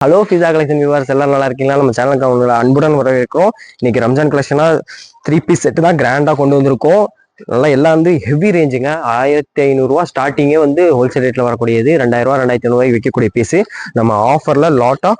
Hello pizza collection viewers எல்லாம் நல்லா இருக்கீங்களா? நம்ம சேனலுக்கு அவங்களோட அன்புடன் வரவேற்கிறோம். இன்னைக்கு ரம்ஜான் கலெக்ஷனா 3 பீஸ் செட்டு தான் கிராண்டா கொண்டு வந்திருக்கோம். நல்லா எல்லாம் வந்து ஹெவி ரேஞ்சுங்க. 1500 ஸ்டார்டிங்கே வந்து ஹோல்சேல் ரேட்ல வரக்கூடியது. 2000 2500 விற்கக்கூடிய பீஸ் நம்ம ஆஃபர்ல லாட்டா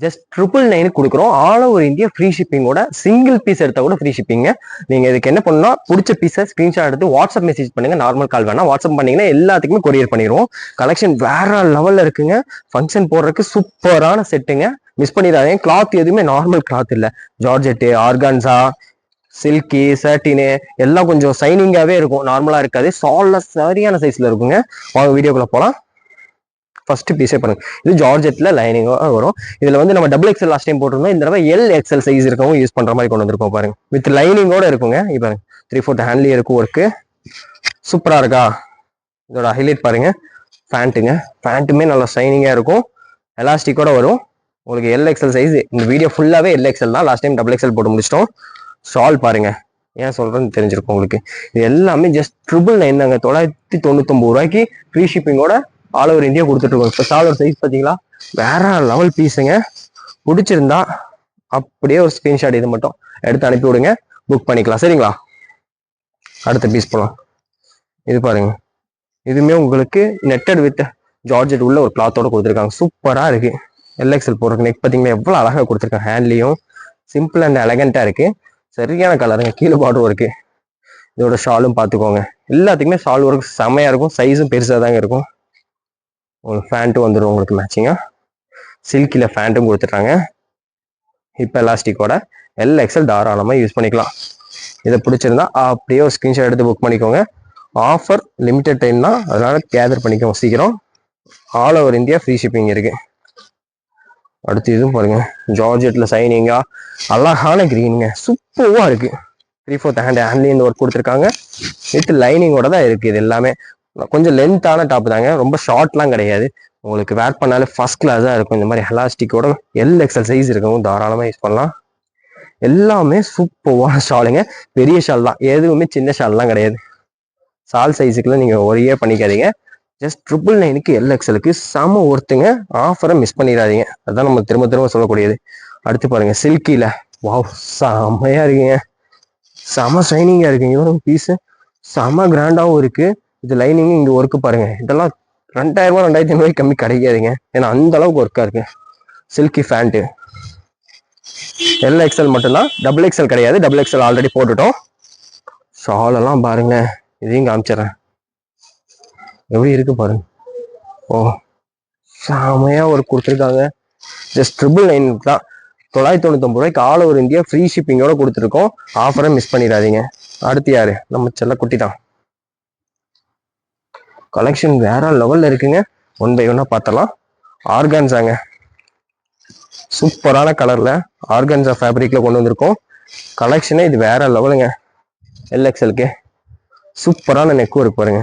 ஜஸ்ட் 999 கொடுக்குறோம். ஆல் ஓவர் இந்தியா ஃப்ரீ ஷிப்பிங்கோட. சிங்கிள் பீஸ் எடுத்தா கூட ஃப்ரீ ஷிப்பிங்க. நீங்க இதுக்கு என்ன பண்ணா பிடிச்ச பீஸை ஸ்கிரீன்ஷாட் எடுத்து வாட்ஸ்அப் மெசேஜ் பண்ணுங்க. நார்மல் கால் வேணா வாட்ஸ்அப் பண்ணீங்கன்னா எல்லாத்துக்குமே கொரியர் பண்ணிடுவோம். கலெக்ஷன் வேற லெவல்ல இருக்குங்க. ஃபங்க்ஷன் போடுறதுக்கு சூப்பரான செட்டுங்க. மிஸ் பண்ணிடாதீங்க. கிளாத் எதுவுமே நார்மல் கிளாத் இல்ல. ஜார்ஜெட்டு, ஆர்கான்சா, சில்கி, சர்டினு எல்லாம் கொஞ்சம் சைனிங்காவே இருக்கும். நார்மலா இருக்காது. சால்ல சரியான சைஸ்ல இருக்குங்க. வாங்க வீடியோக்குள்ள போலாம். ஃபர்ஸ்ட் பீஸே பாருங்க. இது ஜார்ஜெட்ல லைனிங்கா வரும். இதுல வந்து நம்ம டபுள் எக்ஸ்எல் லாஸ்ட் டைம் போட்டிருந்தோம். இந்த தடவை எல் எக்ஸ்எல் சைஸ் இருக்கவும் யூஸ் பண்ற மாதிரி கொண்டு வந்திருக்கோம் பாருங்க. வித் லைனிங்கோட இருக்குங்க. இப்போ 3/4 ஹேண்ட்லி இருக்கும் ஒர்க்கு. சூப்பரா இருக்கா? இதோட ஹைலைட் பாருங்க. பேண்ட்டுங்க. பேண்ட்டுமே நல்லா ஷைனிங்கா இருக்கும். எலாஸ்டிக்கோட வரும். உங்களுக்கு எல் எக்ஸ்எல் சைஸ். இந்த வீடியோ ஃபுல்லாவே எல் எக்ஸ்எல் தான். லாஸ்ட் டைம் டபுள் எக்ஸ்எல் போட்டு முடிச்சிட்டோம். ஷால் பாருங்க. ஏன் சொல்றேன்னு தெரிஞ்சிருக்கும் உங்களுக்கு. இது எல்லாமே ஜஸ்ட் 999 தாங்க. 999 ஃப்ரீ ஷிப்பிங்கோட ஆல் ஓவர் இந்தியா கொடுத்துட்டு இருக்கோம். இப்போ ஷாலோட சைஸ் பார்த்தீங்களா? வேற லெவல் பீஸுங்க. பிடிச்சிருந்தா அப்படியே ஒரு ஸ்கிரீன்ஷாட் இது மட்டும் எடுத்து அனுப்பி விடுங்க. புக் பண்ணிக்கலாம். சரிங்களா? அடுத்த பீஸ் போகலாம். இது பாருங்க. இதுவுமே உங்களுக்கு நெட்டட் வித் ஜார்ஜெட் உள்ள ஒரு கிளாத்தோட கொடுத்துருக்காங்க. சூப்பரா இருக்கு. எல்எக்ஸ்எல் போடுறதுக்கு நெக் பார்த்தீங்கன்னா எவ்வளோ அழகாக கொடுத்துருக்காங்க. ஹேண்ட்லையும் சிம்பிள் அண்ட் எலகண்டா இருக்கு. சரியான கலருங்க. கீழே பார்டரும் இருக்கு. இதோட ஷாலும் பார்த்துக்கோங்க. எல்லாத்துக்குமே ஷால் ஒர்க் செமையா இருக்கும். சைஸும் பெருசாக தாங்க இருக்கும். உங்களுக்கு ஃபேண்ட்டும் வந்துடும். உங்களுக்கு மேட்சிங்கா சில்கில ஃபேண்ட்டும் கொடுத்துட்டாங்க. ஹிப் எலாஸ்டிக்கோட எல் எக்ஸ்எல் தாராளமாக யூஸ் பண்ணிக்கலாம். இதை பிடிச்சிருந்தா அப்படியே ஒரு ஸ்கிரீன்ஷாட் எடுத்து புக் பண்ணிக்கோங்க. ஆஃபர் லிமிடெட் டைம் தான், அதனால கேதர் பண்ணிக்கோங்க சீக்கிரம். All over India free shipping இருக்கு. அடுத்து இதுவும் பாருங்க. ஜார்ஜெட்ல சைனிங்கா அழகான கிரீனுங்க. சூப்பரா இருக்கு. 3/4 ஹேண்ட்லி இந்த ஒர்க் கொடுத்துருக்காங்க. வித் லைனிங்கோட தான் இருக்கு. இது எல்லாமே கொஞ்சம் லென்த்தான டாப் தாங்க. ரொம்ப ஷார்ட்லாம் கிடையாது. உங்களுக்கு வேர் பண்ணாலே ஃபர்ஸ்ட் கிளாஸ் தான் இருக்கும். இந்த மாதிரி எலாஸ்டிக்கோட எல் எக்ஸ்எல் சைஸ் இருக்கவும் தாராளமாக யூஸ் பண்ணலாம். எல்லாமே சூப்பரான ஷாலுங்க. பெரிய ஷால் தான். எதுவுமே சின்ன ஷால்லாம் கிடையாது. ஷால் சைஸுக்குள்ள நீங்க ஒரே பண்ணிக்காதீங்க. ஜஸ்ட் 999 எல் எக்ஸ்எலுக்கு செம ஒருத்துங்க. ஆஃபரை மிஸ் பண்ணிடாதீங்க. அதுதான் நம்ம திரும்ப திரும்ப சொல்லக்கூடியது. அடுத்து பாருங்க. சில்கில வாவ் செமையா இருக்குங்க. செம ஷைனிங்கா இருக்குங்க. இவரும் பீஸ் செம கிராண்டாவும் இருக்கு. இது லைனிங் இங்க ஒர்க்கு பாருங்க. இதெல்லாம் 2000 2500 கம்மி கிடைக்காதுங்க. ஏன்னா அந்த அளவுக்கு ஒர்க்கா இருக்கு. சில்கி ஃபேண்ட் எல் எக்ஸ்எல் மட்டும்தான். டபுள் எக்ஸ்எல் கிடையாது. டபுள் எக்ஸ்எல் ஆல்ரெடி போட்டுட்டோம். ஷால் எல்லாம் பாருங்க. இதையும் காமிச்சிடறேன். எப்படி இருக்கு பாருங்க. ஓ செமையா ஒர்க் கொடுத்துருக்காங்க. ஜஸ்ட் 999 தான். 999 ஆல் ஓவர் இந்தியா ஃப்ரீ ஷிப்பிங்கோட கொடுத்துருக்கோம். ஆஃபரை மிஸ் பண்ணிடாதீங்க. அடுத்து யாரு? நம்ம செல்ல குட்டி தான். கலெக்ஷன் வேற லெவல்ல இருக்குங்க. 1 by 1 பார்த்தலாம். ஆர்கான்சாங்க. சூப்பரான கலர்ல ஆர்கான்சா ஃபேப்ரிக்ல கொண்டு வந்திருக்கோம். கலெக்ஷனே இது வேற லெவலுங்க. எல்எக்ஸ்எல்க்கு சூப்பரான நெக் ஒர்க் பாருங்க.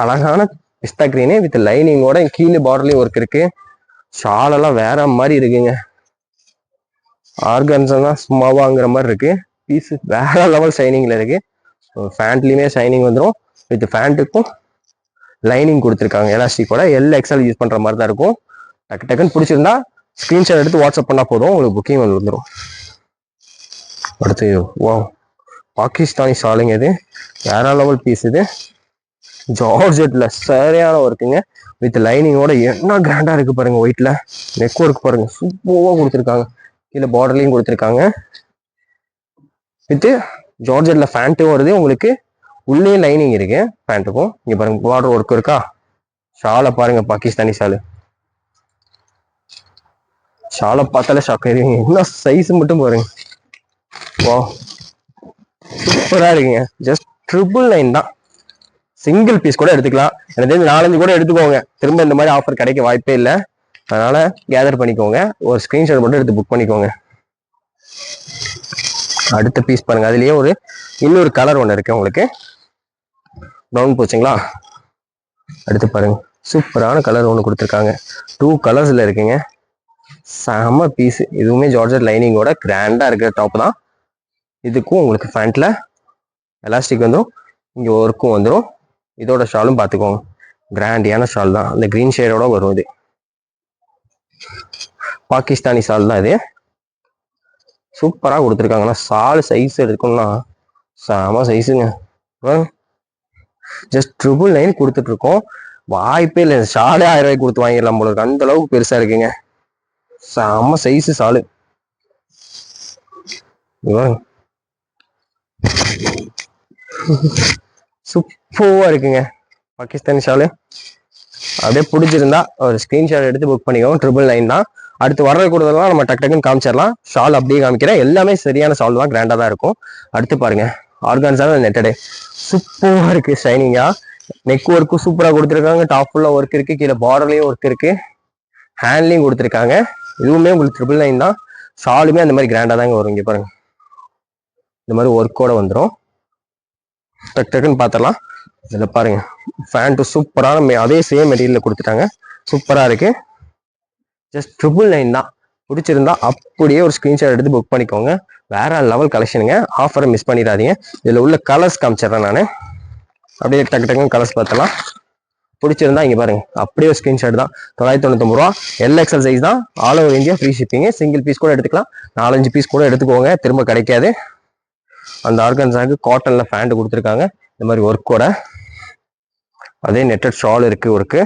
அழகான பிஸ்தா கிரீனு வித் லைனிங்கோட கீழே பார்டர்லயும் ஒர்க் இருக்கு. ஷால் எல்லாம் வேற மாதிரி இருக்குங்க. ஆர்கான்சா தான் சும்மாவாங்கிற மாதிரி இருக்கு. பீஸ் வேற லெவல் ஷைனிங்ல இருக்கு. ஃபேண்ட்லயுமே ஷைனிங் வந்துடும். வித் ஃபேண்ட்டுக்கும் லைனிங் கொடுத்துருக்காங்க. எலாஸ்டிக்கோட எல் எக்ஸ்எல் யூஸ் பண்ற மாதிரி தான் இருக்கும். டக்கு டக்குன்னு பிடிச்சிருந்தா ஸ்கிரீன்ஷாட் எடுத்து வாட்ஸ்அப் பண்ணா போதும். உங்களுக்கு புக்கிங் வந்துடும். அடுத்து வா பாகிஸ்தானி ஷாலுங்க. இது வேற லெவல் பீஸ். இது ஜார்ஜெட்ல சரியான ஒர்க்குங்க. வித் லைனிங்கோட என்ன கிராண்டா இருக்கு பாருங்க. ஒயிட்ல நெக் ஒர்க் பாருங்க. சூப்பரா கொடுத்துருக்காங்க. கீழே பார்டர்லையும் கொடுத்துருக்காங்க. வித் ஜார்ஜெட்ல ஃபேண்ட்டும் வருது. உங்களுக்கு உள்ளே லைனிங் இருக்கு. பேண்ட்டுக்கும் இங்க பாருங்க பார்டர் ஒர்க் இருக்கா. ஷாலை பாருங்க. பாகிஸ்தானி ஷாலு. ஷாலை பார்த்தாலே ஷாக் ஆயிருங்க. என்ன சைஸ் மட்டும் பாருங்க. வா சூப்பரா இருக்குங்க. ஜஸ்ட் 999 தான். சிங்கிள் பீஸ் கூட எடுத்துக்கலாம். எனக்கு தெரிஞ்சு 4-5 கூட எடுத்துக்கோங்க. திரும்ப இந்த மாதிரி ஆஃபர் கிடைக்க வாய்ப்பே இல்லை. அதனால கேதர் பண்ணிக்கோங்க. ஒரு ஸ்கிரீன்ஷாட் மட்டும் எடுத்து புக் பண்ணிக்கோங்க. அடுத்த பீஸ் பாருங்க. அதுலயே இன்னொரு கலர் ஒன்று இருக்கு. உங்களுக்கு ப்ரௌன் போச்சுங்களா? அடுத்து பாருங்க. சூப்பரான கலர் ஒன்று கொடுத்துருக்காங்க. 2 கலர்ஸ்ல இருக்குங்க. செம பீஸ். இதுவுமே ஜார்ஜெட் லைனிங்கோட கிராண்டா இருக்கிற டாப் தான். இதுக்கும் உங்களுக்கு பேண்ட்ல எலாஸ்டிக் வந்துடும். இங்க ஒர்க்கும் வந்துடும். இதோட ஷாலும் பார்த்துக்கோங்க. கிராண்டியான ஷால் தான். அந்த கிரீன் ஷேடோட வரும். இது பாகிஸ்தானி ஷால் தான் இது. சூப்பரா கொடுத்துருக்காங்கன்னா ஷால் சைஸ் எடுக்கணும்னா செம சைஸுங்க. ஜஸ்ட் 999 கொடுத்துட்டு இருக்கோம். வாய்ப்பே இல்லை, ஷாலே 1000 ரூபாய்க்கு கொடுத்து வாங்கிடலாம் போல இருக்கு, அந்த அளவுக்கு பெருசா இருக்குங்க. செம சைஸ் ஷாலு. சூப்பரா இருக்குங்க பாகிஸ்தானி ஷாலு. அப்படியே பிடிச்சிருந்தா ஒரு ஸ்கிரீன்ஷாட் எடுத்து புக் பண்ணிக்கோங்க. 999 தான். அடுத்து வர்றது கூடுதலாம் நம்ம டக் டக்குன்னு காமிச்சிடலாம். ஷால் அப்படியே காமிக்கிறேன். எல்லாமே சரியான ஷால் தான், கிராண்டா தான் இருக்கும். அடுத்து பாருங்க, ஆர்கான்ஸால நெட்டடே சூப்பரா இருக்கு, ஷைனிங்கா. நெக் ஒர்க்கும் சூப்பரா கொடுத்துருக்காங்க. டாப் ஃபுல்லா ஒர்க் இருக்கு, கீழே பார்டர்லயும் ஒர்க் இருக்கு, ஹேண்ட்லயும் கொடுத்துருக்காங்க. இதுவுமே உங்களுக்கு 999 தான். ஷாலுமே அந்த மாதிரி கிராண்டா தாங்க வரும். இங்க பாருங்க, இந்த மாதிரி ஒர்க்கோட வந்துடும். டக் டக்குன்னு பார்த்துடலாம். இதுல பாருங்க, ஃபேண்ட்டு சூப்பரான அதே சேம் மெட்டீரியல்ல கொடுத்துட்டாங்க. சூப்பரா இருக்கு. ஜஸ்ட் 999 தான். பிடிச்சிருந்தா அப்படியே ஒரு ஸ்கிரீன்ஷாட் எடுத்து புக் பண்ணிக்கோங்க. வேற லெவல் கலெக்ஷனுங்க. ஆஃபரை மிஸ் பண்ணிடாதீங்க. இதுல உள்ள கலர்ஸ் காமிச்சிடுறேன் நான். அப்படியே டக்கு டக்குன்னு கலர்ஸ் பார்த்தலாம். பிடிச்சிருந்தா இங்க பாருங்க, அப்படியே ஒரு ஸ்கிரீன்ஷாட் தான். 999 ரூபா. எல்எக்ஸ்எல் சைஸ் தான். All over India free shipping. Single piece கூட எடுத்துக்கலாம், 4-5 பீஸ் கூட எடுத்துக்கோங்க, திரும்ப கிடைக்காது. அந்த ஆர்கன்ஸாக்கு காட்டன்ல ஃபேண்ட் கொடுத்துருக்காங்க, இந்த மாதிரி ஒர்க்கோட. அதே நெட்டட் ஷால் இருக்கு ஒர்க்கு.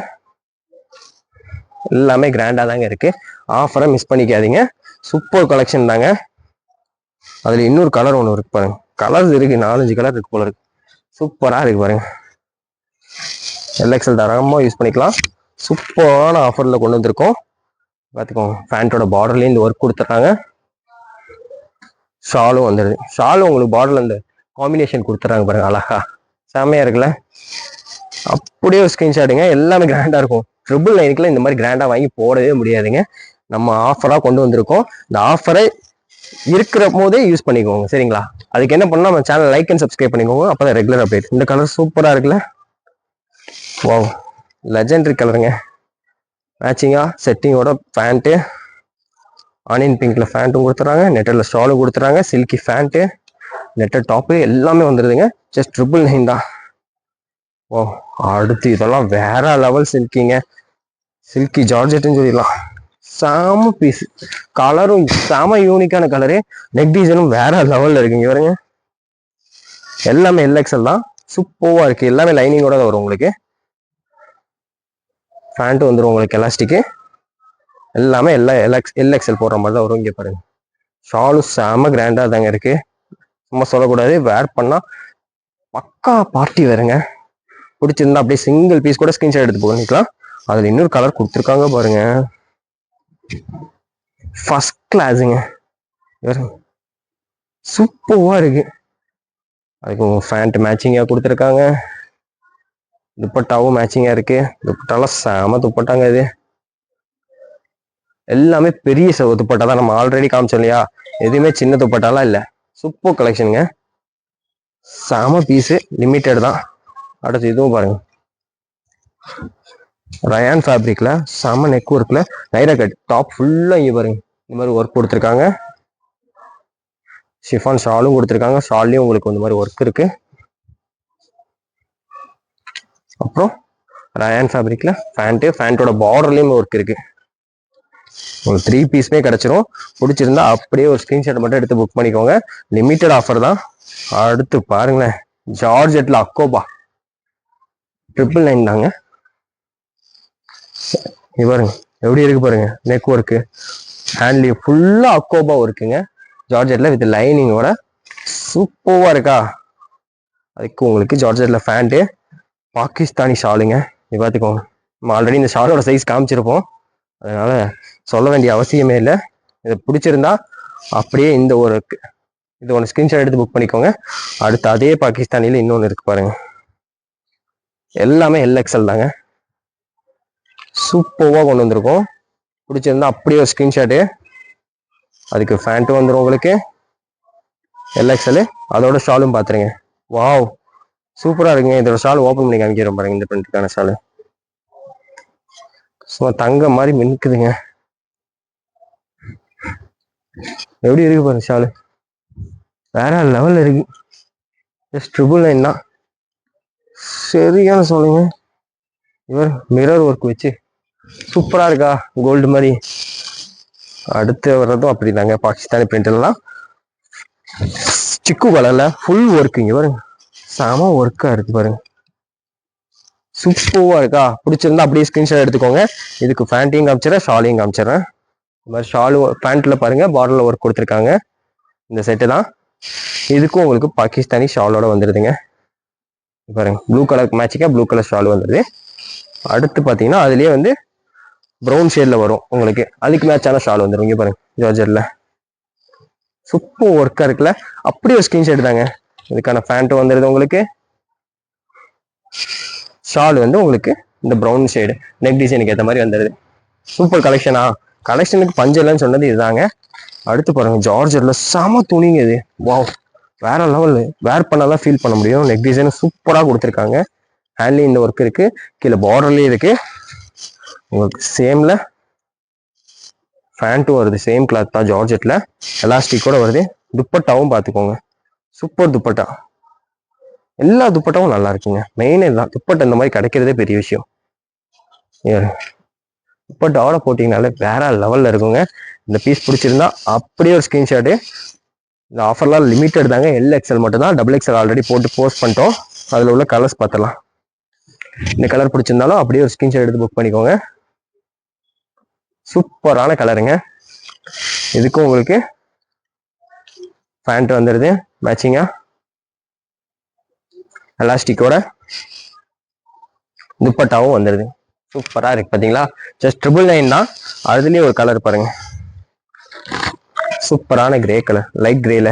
எல்லாமே கிராண்டா தாங்க இருக்கு. ஆஃபரை மிஸ் பண்ணிக்காதீங்க. சூப்பர் கலெக்ஷன் தாங்க. அதுல இன்னொரு கலர் ஒன்று இருக்கு பாருங்க. கலர்ஸ் இருக்கு, 4-5 கலர் இருக்கு போல இருக்கு. சூப்பரா இருக்கு பாருங்க. எல்எக்ஸ்எல் தாராளமாக யூஸ் பண்ணிக்கலாம். சூப்பரான ஆஃபர்ல கொண்டு வந்திருக்கோம். பார்த்துக்கோங்க, பேண்டோட பார்டர்லேயும் இந்த ஒர்க் கொடுத்துட்றாங்க. ஷாலும் வந்துடுது. ஷாலும் உங்களுக்கு பார்டர்ல இந்த காம்பினேஷன் கொடுத்துட்றாங்க பாருங்க, அழகா செம்மையா இருக்குல்ல. அப்படியே ஒரு ஸ்கிரீன்ஷாட்டுங்க. எல்லாமே கிராண்டா இருக்கும். 999 இந்த மாதிரி கிராண்டா வாங்கி போடவே முடியாதுங்க. நம்ம ஆஃபரா கொண்டு வந்திருக்கோம். இந்த ஆஃபரை இருக்கிற போதே யூஸ் பண்ணிக்கோங்க, சரிங்களா? அதுக்கு என்ன பண்ணா நம்ம சேனல் லைக் அண்ட் சப்ஸ்கிரைப் பண்ணிக்கோங்க, அப்பதான் ரெகுலர் அப்டேட். இந்த கலர் சூப்பரா இருக்குல்ல, வாவ், லெஜெண்டரி கலருங்க. மேட்சிங்கா செட்டிங்கோட பேண்ட்டு, ஆனியன் பிங்க்ல பேண்ட்டும் கொடுத்துறாங்க, நெட்டர்ல ஸ்டாலும் கொடுத்துறாங்க, சில்கி பேண்ட்டு, நெட்டர் டாப்பு எல்லாமே வந்துருதுங்க. ஜஸ்ட் 999 தான். ஓ, அடுத்து இதெல்லாம் வேற லெவல் சில்கிங்க. சில்கி ஜார்ஜெட்னு சொல்லிடலாம். செம பீஸ், கலரும் செம யூனிக்கான கலரு. நெக் டிசைனும் வேற லெவல்ல இருக்குங்க பாருங்க. எல்லாமே எல்எக்ஸ்எல் தான். சூப்பரா இருக்கு. எல்லாமே லைனிங்கோட தான் வரும் உங்களுக்கு. பேண்ட் வந்துடும் உங்களுக்கு எலாஸ்டிக்கு. எல்லாமே எல்எக்ஸ்எல் போடுற மாதிரி தான் வரும். இங்க பாருங்க, ஷாலும் செம கிராண்டா தாங்க இருக்கு. சும்மா சொல்லக்கூடாது, வேர் பண்ணா பக்கா பார்ட்டி வேறுங்க. பிடிச்சிருந்தா அப்படியே சிங்கிள் பீஸ் கூட ஸ்கிரீன்ஷாட் எடுத்து போனிக்கலாம். அதுல இன்னொரு கலர் கொடுத்துருக்காங்க பாருங்க, ஃபர்ஸ்ட் கிளாஸுங்க. சூப்பரா இருக்கு. அதுக்கு பேண்ட் மேட்சிங்கா கொடுத்துருக்காங்க, துப்பட்டாவும் மேட்சிங்கா இருக்கு. துப்பட்டாலாம் செம துப்பட்டாங்க. இது எல்லாமே பெரிய துப்பட்டா தான். நம்ம ஆல்ரெடி காமிச்சோம் இல்லையா, எதுவுமே சின்ன துப்பட்டாலாம் இல்லை. சூப்பர் கலெக்ஷனுங்க. செம பீஸு, லிமிட்டட் தான். அடுத்து இதுவும் பாருங்க, ரயான் ஃபேப்ரிக்ல செம நெக் ஒர்க்ல நைரா கட் டாப் ஃபுல்லா இங்க பாருங்க, இந்த மாதிரி ஒர்க் கொடுத்துருக்காங்க. ஷிஃபான் ஷாலும் கொடுத்துருக்காங்க. ஷால்லையும் உங்களுக்கு இந்த மாதிரி ஒர்க் இருக்கு. அப்புறம் ரயான் ஃபேப்ரிக்ல பேண்டோட பார்டர்லயும் ஒர்க் இருக்கு. உங்களுக்கு 3 பீஸ்மே கிடைச்சிரும். பிடிச்சிருந்தா அப்படியே ஒரு ஸ்கிரீன்ஷாட் மட்டும் எடுத்து புக் பண்ணிக்கோங்க. லிமிட்டட் ஆஃபர் தான். அடுத்து பாருங்களேன், ஜார்ஜெட்ல அக்கோபா 999 தாங்க. பாருங்க எப்படி இருக்கு பாருங்க, நெக் ஒர்க்கு, ஹேண்ட்லயும் ஃபுல்லா அக்கோபா ஒர்க்குங்க. ஜார்ஜெட்ல வித் லைனிங்கோட சூப்பரா இருக்கா. அதுக்கு உங்களுக்கு ஜார்ஜெட்ல பேண்ட், பாகிஸ்தானி ஷாலுங்க. இது பார்த்துக்கோங்க, நம்ம ஆல்ரெடி இந்த ஷாலோட சைஸ் காமிச்சிருப்போம், அதனால சொல்ல வேண்டிய அவசியமே இல்லை. இது பிடிச்சிருந்தா அப்படியே இந்த ஒரு இது ஒன்று ஸ்கிரீன்ஷாட் எடுத்து புக் பண்ணிக்கோங்க. அடுத்து அதே பாகிஸ்தானில இன்னொன்று இருக்கு பாருங்க, எல்லாமே எல்எக்ஸ்எல் தாங்க. சூப்பராக கொண்டு வந்திருக்கோம். பிடிச்சிருந்தா அப்படியே ஒரு ஸ்கிரீன்ஷாட்டு. அதுக்கு பேண்ட்டும் வந்துடும் உங்களுக்கு எல்எக்ஸ்எல். அதோட ஷாலும் பார்த்துருங்க. வாவ், சூப்பரா இருக்குங்க. இதோட ஷால் ஓப்பன் பண்ணி காமிக்கிறோம் பாருங்க. இந்த பிரிண்ட்டுக்கான ஷாலு சும்மா தங்க மாதிரி மின்னுக்குதுங்க. எப்படி இருக்கு பாருங்க ஷாலு, வேற லெவல்ல இருக்கு. ஜஸ்ட் 999 தான். சரியான சொல்லுங்க. இவர் மிரர் ஒர்க் வச்சு சூப்பரா இருக்கா, கோல்டு மாதிரி. அடுத்து வர்றதும் அப்படிதாங்க, பாகிஸ்தானி பிரிண்ட் எல்லாம் சிக்கு கலர்ல ஃபுல் ஒர்க். இங்க பாருங்க, செம ஒர்க்கா இருக்கு பாருங்க, சூப்பரா இருக்கா. பிடிச்சிருந்தா அப்படியே ஸ்கிரீன்ஷாட் எடுத்துக்கோங்க. இதுக்கு பேண்ட்டையும் காமிச்சிடறேன், ஷாலையும் காமிச்சிடறேன். இந்த மாதிரி ஷால் பேண்ட்ல பாருங்க பார்டர்ல ஒர்க் கொடுத்துருக்காங்க. இந்த செட்டு தான். இதுக்கும் உங்களுக்கு பாகிஸ்தானி ஷாலோட வந்துடுதுங்க. பாருங்க, ப்ளூ கலர் மேட்சிங்கா ப்ளூ கலர் ஷால் வந்துடுது. அடுத்து பார்த்தீங்கன்னா அதுலயே வந்து ப்ரௌன் ஷேட்ல வரும் உங்களுக்கு, அதுக்கு மேட்சான ஷால் வந்துடும். இங்க பாருங்க, ஜார்ஜர்ல சூப்பர் ஒர்க்கா இருக்குல்ல. அப்படியே ஒரு ஸ்கிரீன்ஷாட் தாங்க. இதுக்கான பேண்ட்டும் வந்துடுது உங்களுக்கு. ஷால் வந்து உங்களுக்கு இந்த ப்ரௌன் ஷேடு நெக் டிசைனுக்கு ஏற்ற மாதிரி வந்துடுது. சூப்பர் கலெக்ஷனா. கலெக்ஷனுக்கு பஞ்சம் இல்லைன்னு சொன்னது இதுதாங்க. அடுத்து பாருங்க, ஜார்ஜர்ல செம துணிங்க இது. வாவ், வேற லெவல். வேர் பண்ணாதான் ஃபீல் பண்ண முடியும். நெக் டிசைன் சூப்பரா கொடுத்துருக்காங்க. ஹேண்ட்லயும் இந்த ஒர்க் இருக்கு, கீழே பார்டர்லயும் இருக்கு. உங்களுக்கு சேம்ல பேண்ட்டும் வருது, சேம் கிளாத் தான், ஜார்ஜெட்ல எலாஸ்டிக்கோட வருது. துப்பட்டாவும் பார்த்துக்கோங்க, சூப்பர் துப்பட்டா. எல்லா துப்பட்டாவும் நல்லா இருக்குங்க. மெயின் இதுதான், துப்பட்டா இந்த மாதிரி கிடைக்கிறதே பெரிய விஷயம். துப்பட்டாவோட போட்டிங்கனாலே வேற லெவல்ல இருக்குங்க. இந்த பீஸ் பிடிச்சிருந்தா அப்படியே ஒரு ஸ்கிரீன்ஷாட்டு. இந்த ஆஃபர்லாம் லிமிட்டட் தாங்க, XL மட்டும் தான். XXL ஆல்ரெடி போட்டு போஸ்ட் பண்ணிட்டோம். அதில் உள்ள கலர்ஸ் பார்த்தலாம். இந்த கலர் பிடிச்சிருந்தாலும் அப்படியே ஒரு ஸ்கிரீன்ஷாட் எடுத்து புக் பண்ணிக்கோங்க. சூப்பரான கலருங்க. இதுக்கும் உங்களுக்கு பேண்ட் வந்துடுது மேட்சிங்கா, எலாஸ்டிக்கோட துப்பட்டாவும் வந்துடுது. சூப்பரா இருக்கு பாத்தீங்களா. ஜஸ்ட் 999 தான். அதுலயே ஒரு கலர் பாருங்க, சூப்பரான கிரே கலர், லைட் கிரேல.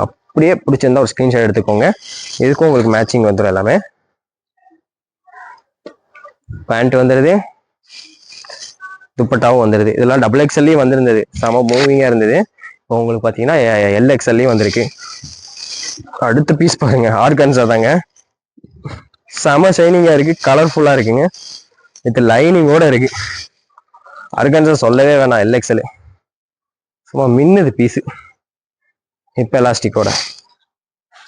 அப்படியே பிடிச்சிருந்தா ஒரு ஸ்கிரீன்ஷாட் எடுத்துக்கோங்க. இதுக்கும் உங்களுக்கு மேட்சிங் வந்துடும் எல்லாமே. பேண்ட் வந்துடுது, துப்பட்டாவும் வந்துடுது. இதெல்லாம் XXLலயும் வந்திருந்தது, செம மூவிங்கா இருந்தது. இப்போ உங்களுக்கு பாத்தீங்கன்னா LXLலயும் வந்திருக்கு. அடுத்த பீஸ் பாருங்க, ஆர்கன்ஸா தாங்க. செம ஷைனிங்கா இருக்கு, கலர்ஃபுல்லா இருக்குங்க. வித் லைனிங்கோட இருக்கு. ஆர்கன்ஸா சொல்லவே வேணாம், LXL சும்மா மின்னுது பீஸு. இப்ப எலாஸ்டிக்கோட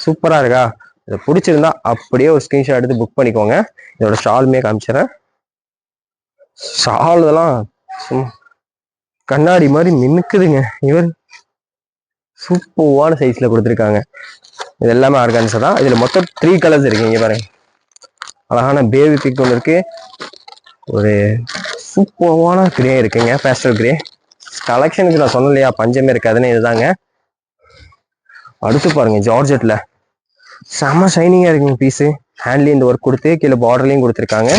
சூப்பரா இருக்கா. இதை பிடிச்சிருந்தா அப்படியே ஒரு ஸ்கிரீன்ஷாட் எடுத்து புக் பண்ணிக்கோங்க. இதோட ஷாலுமே காமிச்சிடறேன். ஷால் எல்லாம் கண்ணாடி மாதிரி மின்னுக்குதுங்க. இவர் சூப்பரான சைஸ்ல கொடுத்துருக்காங்க. இது எல்லாமே ஆர்கான்ஸா தான். இதுல மொத்தம் 3 கலர்ஸ் இருக்கு. இங்க பாருங்க, அழகான பேபி பிங்க் ஒன்று இருக்கு, ஒரு சூப்பரான கிரே இருக்குங்க, பேஸ்டல் கிரே. கலெக்ஷனுக்கு நான் சொன்னேன் இல்லையா, பஞ்சமே இருக்காதுன்னு இதுதாங்க. அடுத்து பாருங்க, ஜார்ஜெட்ல செம ஷைனிங்கா இருக்குங்க பீஸு. ஹேண்ட்லயும் இந்த ஒர்க் கொடுத்து கீழே பார்டர்லயும் கொடுத்துருக்காங்க.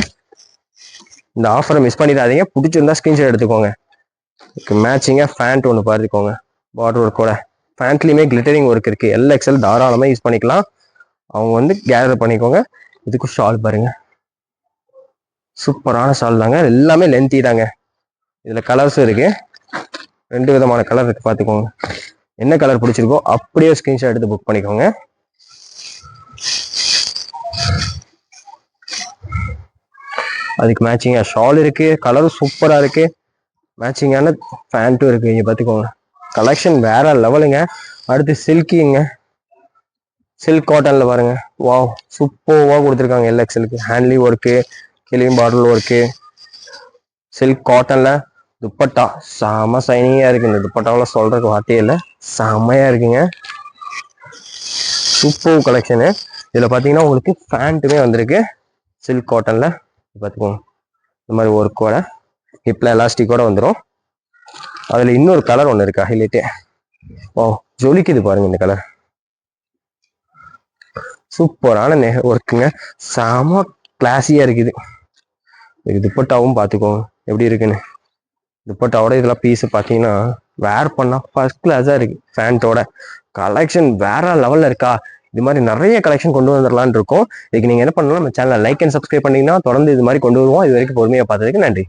இந்த ஆஃபரை மிஸ் பண்ணிடாதீங்க. பிடிச்சிருந்தா ஸ்கிரீன்ஷாட் எடுத்துக்கோங்க. மேட்சிங்கா பேண்ட் ஒன்று பார்த்துக்கோங்க, பார்டர் ஒர்க்கோட. பேண்ட்லயுமே கிளிட்டரிங் ஒர்க் இருக்கு. LXL தாராளமா யூஸ் பண்ணிக்கலாம். அவங்க வந்து கேதர் பண்ணிக்கோங்க. இதுக்கும் ஷால் பாருங்க, சூப்பரான ஷால் தாங்க. எல்லாமே லென்த்தி தாங்க. இதுல கலர்ஸும் இருக்கு, 2 விதமான கலர் இருக்கு, பார்த்துக்கோங்க. என்ன கலர் பிடிச்சிருக்கோ அப்படியே ஸ்கிரீன்ஷாட் எடுத்து புக் பண்ணிக்கோங்க. அதுக்கு மேட்சிங்கா ஷால் இருக்கு, கலரும் சூப்பரா இருக்கு, மேட்சிங்கான பேண்ட்டும் இருக்கு. இங்க பார்த்துக்கோங்க, கலெக்ஷன் வேற லெவலுங்க. அடுத்து சில்கிங்க, சில்க் காட்டன்ல பாருங்க, வாவ் சூப்பர்வா கொடுத்துருக்காங்க. LXLக்கு ஹேண்ட்லி ஒர்க்கு, கீழேயும் பாட்டில் ஒர்க்கு, சில்க் காட்டன்ல. துப்பட்டா செம சைனிங்கா இருக்கு. இந்த துப்பட்டாவில் சொல்றதுக்கு வார்த்தையே இல்லை, செமையா இருக்குங்க. Super collection. இதுல பாத்தீங்கன்னா உங்களுக்கு பேண்ட்டுமே வந்திருக்கு சில்க் காட்டன்ல. பார்த்துக்கோங்க, இந்த மாதிரி ஒர்க்கோட ஹிப்ல எலாஸ்டிக்கோட வந்துடும். அதுல இன்னொரு கலர் ஒன்று இருக்கு ஹைலைட்டே. ஓ, ஜொலிக்குது பாருங்க இந்த கலர். சூப்பரான ஒர்க்குங்க, செம கிளாஸியா இருக்குது. இது துப்பட்டாவும் பார்த்துக்கோங்க எப்படி இருக்குன்னு. துப்பட்டாவோட இதெல்லாம் பீஸ் பார்த்தீங்கன்னா வேர் பண்ணா ஃபர்ஸ்ட் கிளாஸா இருக்கு. பேண்டோட கலெக்ஷன் வேற லெவல்ல இருக்கா. இது மாதிரி நிறைய கலெக்ஷன் கொண்டு வந்துடலான்னு இருக்கும். இதுக்கு நீங்க என்ன பண்ணலாம், நம்ம சேனலை லைக் அண்ட் சப்ஸ்கிரைப் பண்ணீங்கன்னா தொடர்ந்து இது மாதிரி கொண்டு வருவோம். இது வரைக்கும் பொறுமையா பார்த்ததுக்கு நன்றி.